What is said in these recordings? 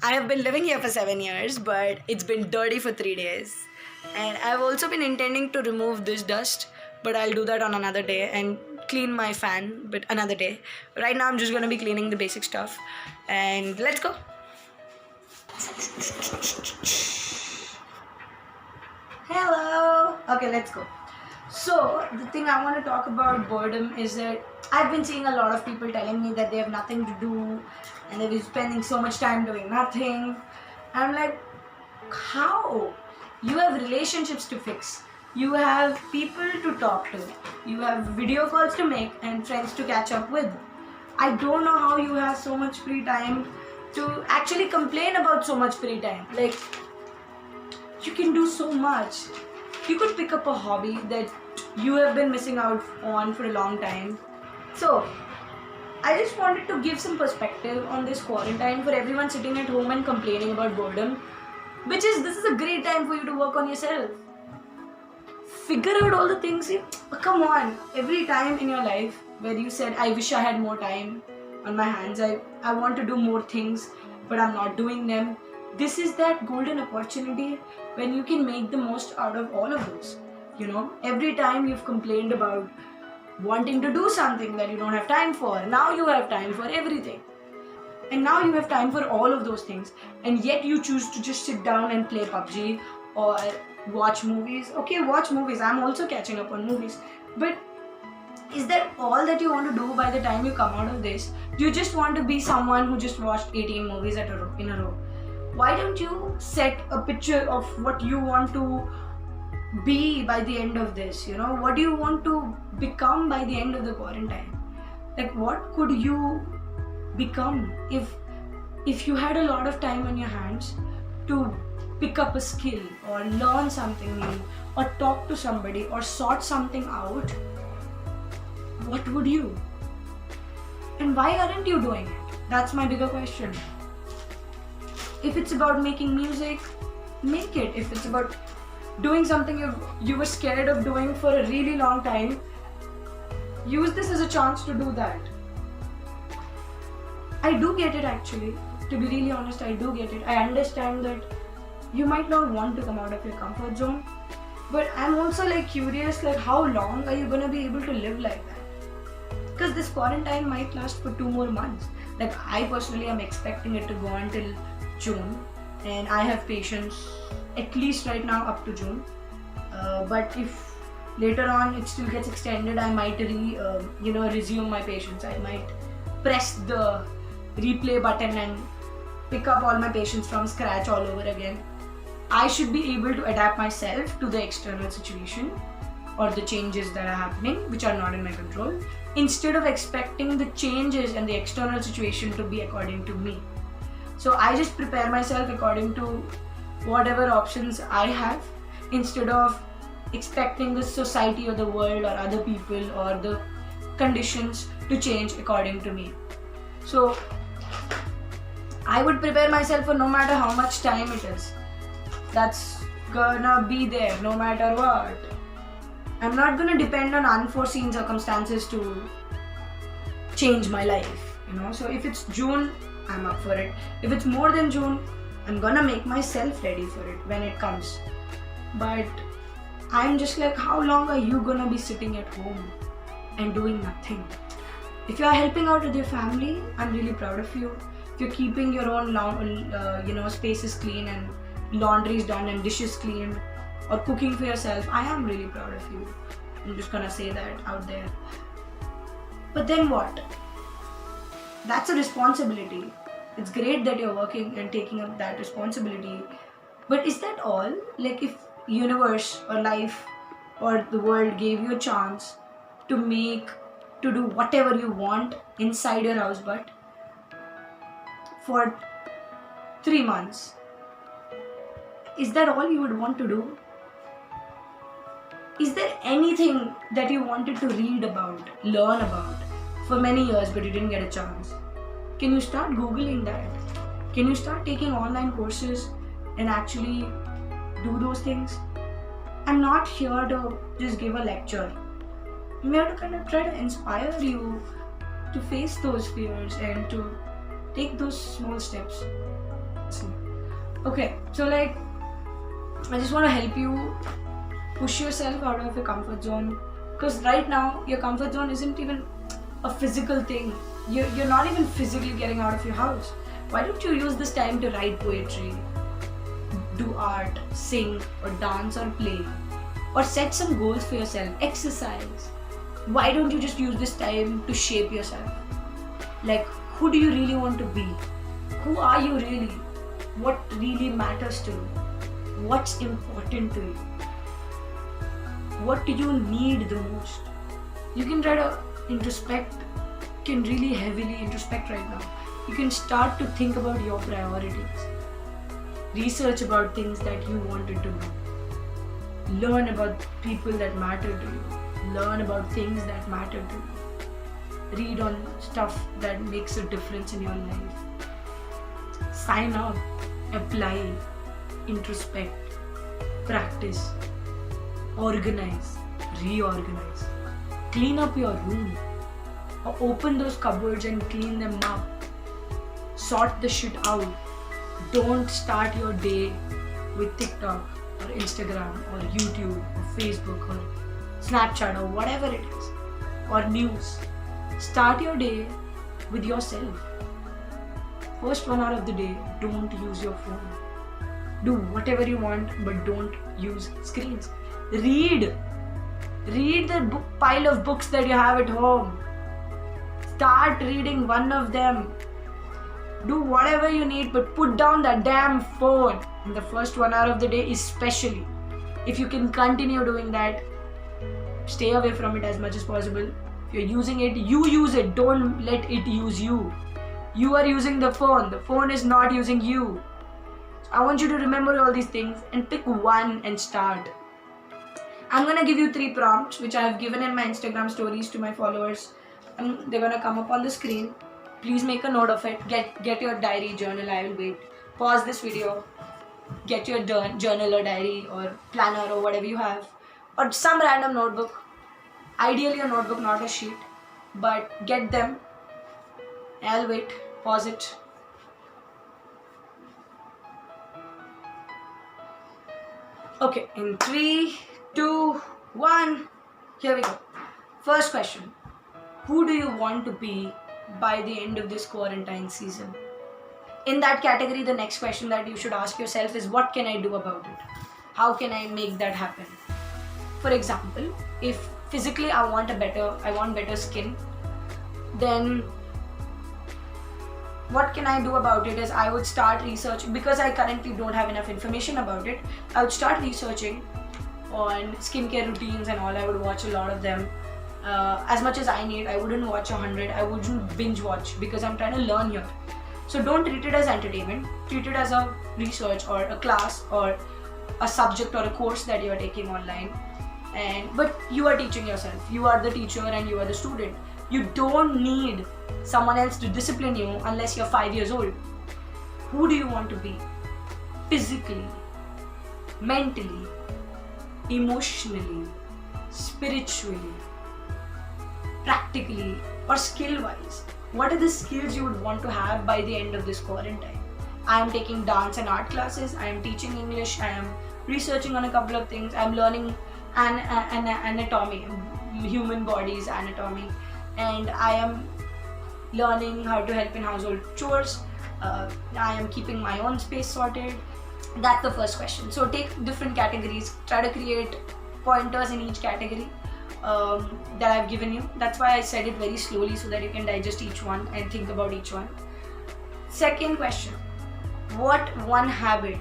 I have been living here for 7 years, but it's been dirty for 3 days. And I've also been intending to remove this dust, but I'll do that on another day and clean my fan, but another day. Right now, I'm just gonna be cleaning the basic stuff. And let's go. Hello. Okay, let's go. So, the thing I want to talk about boredom is that I've been seeing a lot of people telling me that they have nothing to do and they've been spending so much time doing nothing. I'm like, how? You have relationships to fix, you have people to talk to, you have video calls to make, and friends to catch up with. I don't know how you have so much free time to actually complain about so much free time. Like, you can do so much. You could pick up a hobby that you have been missing out on for a long time. So, I just wanted to give some perspective on this quarantine for everyone sitting at home and complaining about boredom, which is this is a great time for you to work on yourself. Figure out all the things. Come on, every time in your life where you said, I wish I had more time on my hands, I want to do more things, but I'm not doing them. This is that golden opportunity when you can make the most out of all of those. Every time you've complained about wanting to do something that you don't have time for, now you have time for everything. And now you have time for all of those things. And yet you choose to just sit down and play PUBG or watch movies. Okay, watch movies. I'm also catching up on movies. But is that all that you want to do by the time you come out of this? Do you just want to be someone who just watched 18 movies in a row? Why don't you set a picture of what you want to be by the end of this? What do you want to become by the end of the quarantine? Like, what could you become if you had a lot of time on your hands to pick up a skill or learn something new or talk to somebody or sort something out? What would you? And why aren't you doing it? That's my bigger question. If it's about making music, make it. If it's about doing something you were scared of doing for a really long time, use this as a chance to do that. I do get it, actually. To be really honest, I do get it. I understand that you might not want to come out of your comfort zone, but I'm also curious, how long are you gonna be able to live like that? Because this quarantine might last for 2 more months. I personally am expecting it to go until June, and I have patience at least right now up to June. But if later on it still gets extended, I might resume my patience. I might press the replay button and pick up all my patience from scratch all over again. I should be able to adapt myself to the external situation or the changes that are happening, which are not in my control, instead of expecting the changes and the external situation to be according to me. So I just prepare myself according to whatever options I have, instead of expecting the society or the world or other people or the conditions to change according to me. So I would prepare myself for no matter how much time it is. That's gonna be there no matter what. I'm not gonna depend on unforeseen circumstances to change my life, So if it's June, I'm up for it. If it's more than June, I'm gonna make myself ready for it when it comes. But I'm just how long are you gonna be sitting at home and doing nothing? If you're helping out with your family, I'm really proud of you. If you're keeping your own spaces clean and laundries done and dishes cleaned, or cooking for yourself, I am really proud of you. I'm just gonna say that out there. But then what? That's a responsibility. It's great that you're working and taking up that responsibility. But is that all? If universe or life or the world gave you a chance to do whatever you want inside your house but for 3 months, is that all you would want to do? Is there anything that you wanted to read about, learn about for many years but you didn't get a chance? Can you start Googling that? Can you start taking online courses and actually do those things? I'm not here to just give a lecture. I'm here to kind of try to inspire you to face those fears and to take those small steps. It's Okay, so like, I just want to help you push yourself out of your comfort zone, because right now your comfort zone isn't even a physical thing. You're not even physically getting out of your house. Why don't you use this time to write poetry, do art, sing or dance or play, or set some goals for yourself, exercise? Why don't you just use this time to shape yourself? Like, who do you really want to be? Who are you really? What really matters to you? What's important to you? What do you need the most? You can try to introspect, can really heavily introspect right now. You can start to think about your priorities. Research about things that you wanted to know. Learn about people that matter to you. Learn about things that matter to you. Read on stuff that makes a difference in your life. Sign up, apply, introspect, practice, organize, reorganize. Clean up your room, or open those cupboards and clean them up. Sort the shit out. Don't start your day with TikTok or Instagram or YouTube or Facebook or Snapchat or whatever it is, or news. Start your day with yourself. First 1 hour of the day, don't use your phone. Do whatever you want, but don't use screens. Read. Read the pile of books that you have at home. Start reading one of them. Do whatever you need, but put down that damn phone in the first 1 hour of the day, especially. If you can continue doing that, stay away from it as much as possible. If you're using it, you use it. Don't let it use you. You are using the phone is not using you. I want you to remember all these things and pick one and start. I'm gonna give you 3 prompts which I have given in my Instagram stories to my followers, and they're gonna come up on the screen. Please make a note of it. Get your diary, journal. I will wait. Pause this video. Get your journal or diary or planner or whatever you have, or some random notebook. Ideally a notebook, not a sheet, but get them. I'll wait. Pause it. Okay, in 3, 2, 1, here we go. First question. Who do you want to be by the end of this quarantine season? In that category, the next question that you should ask yourself is, what can I do about it? How can I make that happen? For example, if physically I want better skin, then what can I do about it is I would start researching, because I currently don't have enough information about it. I would start researching on skincare routines and all. I would watch a lot of them. As much as I need, I wouldn't watch 100. I wouldn't binge watch, because I'm trying to learn here. So don't treat it as entertainment. Treat it as a research or a class or a subject or a course that you are taking online. But you are teaching yourself. You are the teacher and you are the student. You don't need someone else to discipline you unless you're 5 years old. Who do you want to be? Physically, mentally, emotionally, spiritually, practically, or skill-wise. What are the skills you would want to have by the end of this quarantine? I am taking dance and art classes. I am teaching English. I am researching on a couple of things. I am learning anatomy, human body's anatomy, and I am learning how to help in household chores. I am keeping my own space sorted. That's the first question. So take different categories. Try to create pointers in each category that I've given you. That's why I said it very slowly, so that you can digest each one and think about each one. Second question. What one habit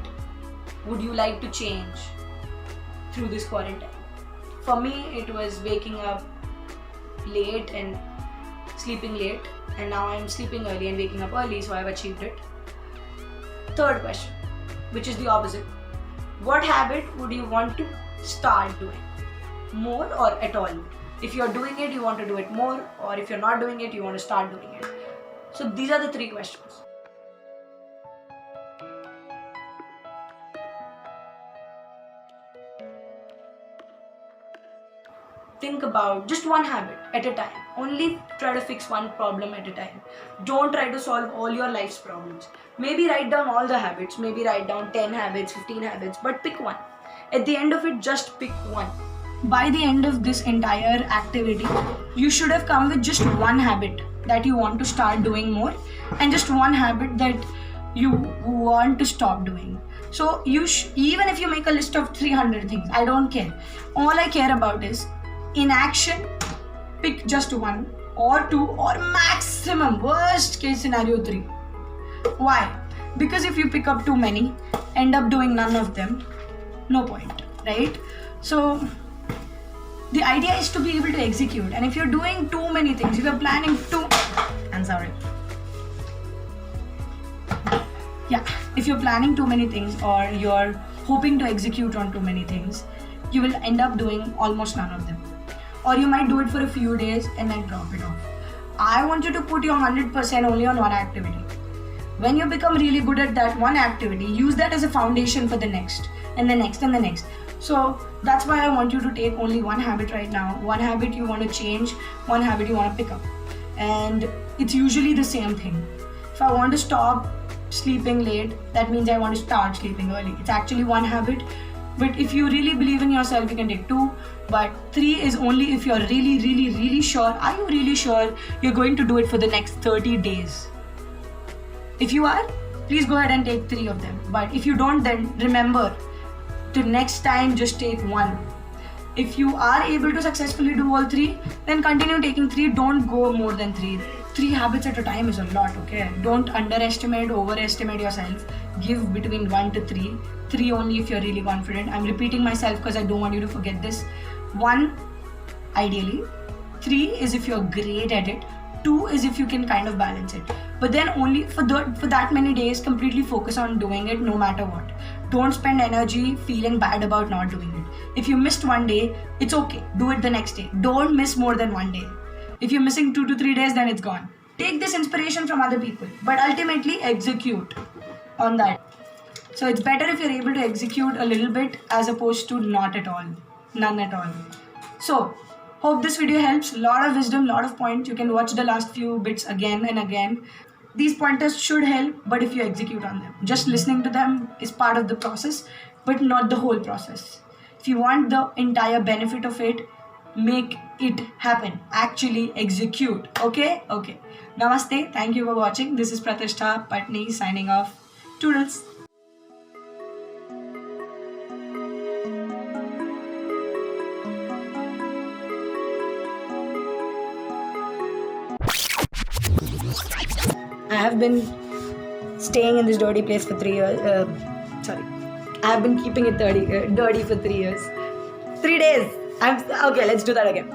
would you like to change through this quarantine? For me, it was waking up late and sleeping late, and now I'm sleeping early and waking up early, so I've achieved it. Third question, which is the opposite. What habit would you want to start doing? More or at all? If you're doing it, you want to do it more, or if you're not doing it, you want to start doing it. So these are the 3 questions. Think about just one habit at a time. Only try to fix one problem at a time. Don't try to solve all your life's problems. Maybe write down all the habits, maybe write down 10 habits, 15 habits, but pick one. At the end of it, just pick one. By the end of this entire activity, you should have come with just one habit that you want to start doing more, and just one habit that you want to stop doing. So even if you make a list of 300 things, I don't care. All I care about is in action, pick just one or two, or maximum worst case scenario 3. Why? Because if you pick up too many, end up doing none of them, no point, right? So the idea is to be able to execute, and if you're doing too many things, if you're planning if you're planning too many things, or you're hoping to execute on too many things, you will end up doing almost none of them, or you might do it for a few days and then drop it off. I want you to put your 100% only on one activity. When you become really good at that one activity, use that as a foundation for the next and the next and the next. So that's why I want you to take only one habit right now, one habit you want to change, one habit you want to pick up. And it's usually the same thing. If I want to stop sleeping late, that means I want to start sleeping early. It's actually one habit, but if you really believe in yourself, you can take 2, but 3 is only if you're really sure. Are you really sure you're going to do it for the next 30 days? If you are, please go ahead and take 3 of them. But if you don't, then remember to next time just take 1. If you are able to successfully do all 3, then continue taking 3. Don't go more than 3. 3 habits at a time is a lot, okay? Don't underestimate, overestimate yourself. Give between 1 to 3. 3 only if you're really confident. I'm repeating myself because I don't want you to forget this. 1, ideally. 3 is if you're great at it. 2 is if you can kind of balance it. But then only for that many days, completely focus on doing it no matter what. Don't spend energy feeling bad about not doing it. If you missed one day, it's okay. Do it the next day. Don't miss more than one day. If you're missing 2 to 3 days, then it's gone. Take this inspiration from other people, but ultimately execute on that. So it's better if you're able to execute a little bit as opposed to not at all. None at all. So hope this video helps. Lot of wisdom, lot of points. You can watch the last few bits again and again. These pointers should help, but if you execute on them. Just listening to them is part of the process, but not the whole process. If you want the entire benefit of it, make it happen. Actually execute. Okay? Okay. Namaste. Thank you for watching. This is Pratishtha Patni signing off. Toodles. I have been staying in this dirty place for 3 years. I have been keeping it dirty for 3 years. 3 days. Okay, let's do that again.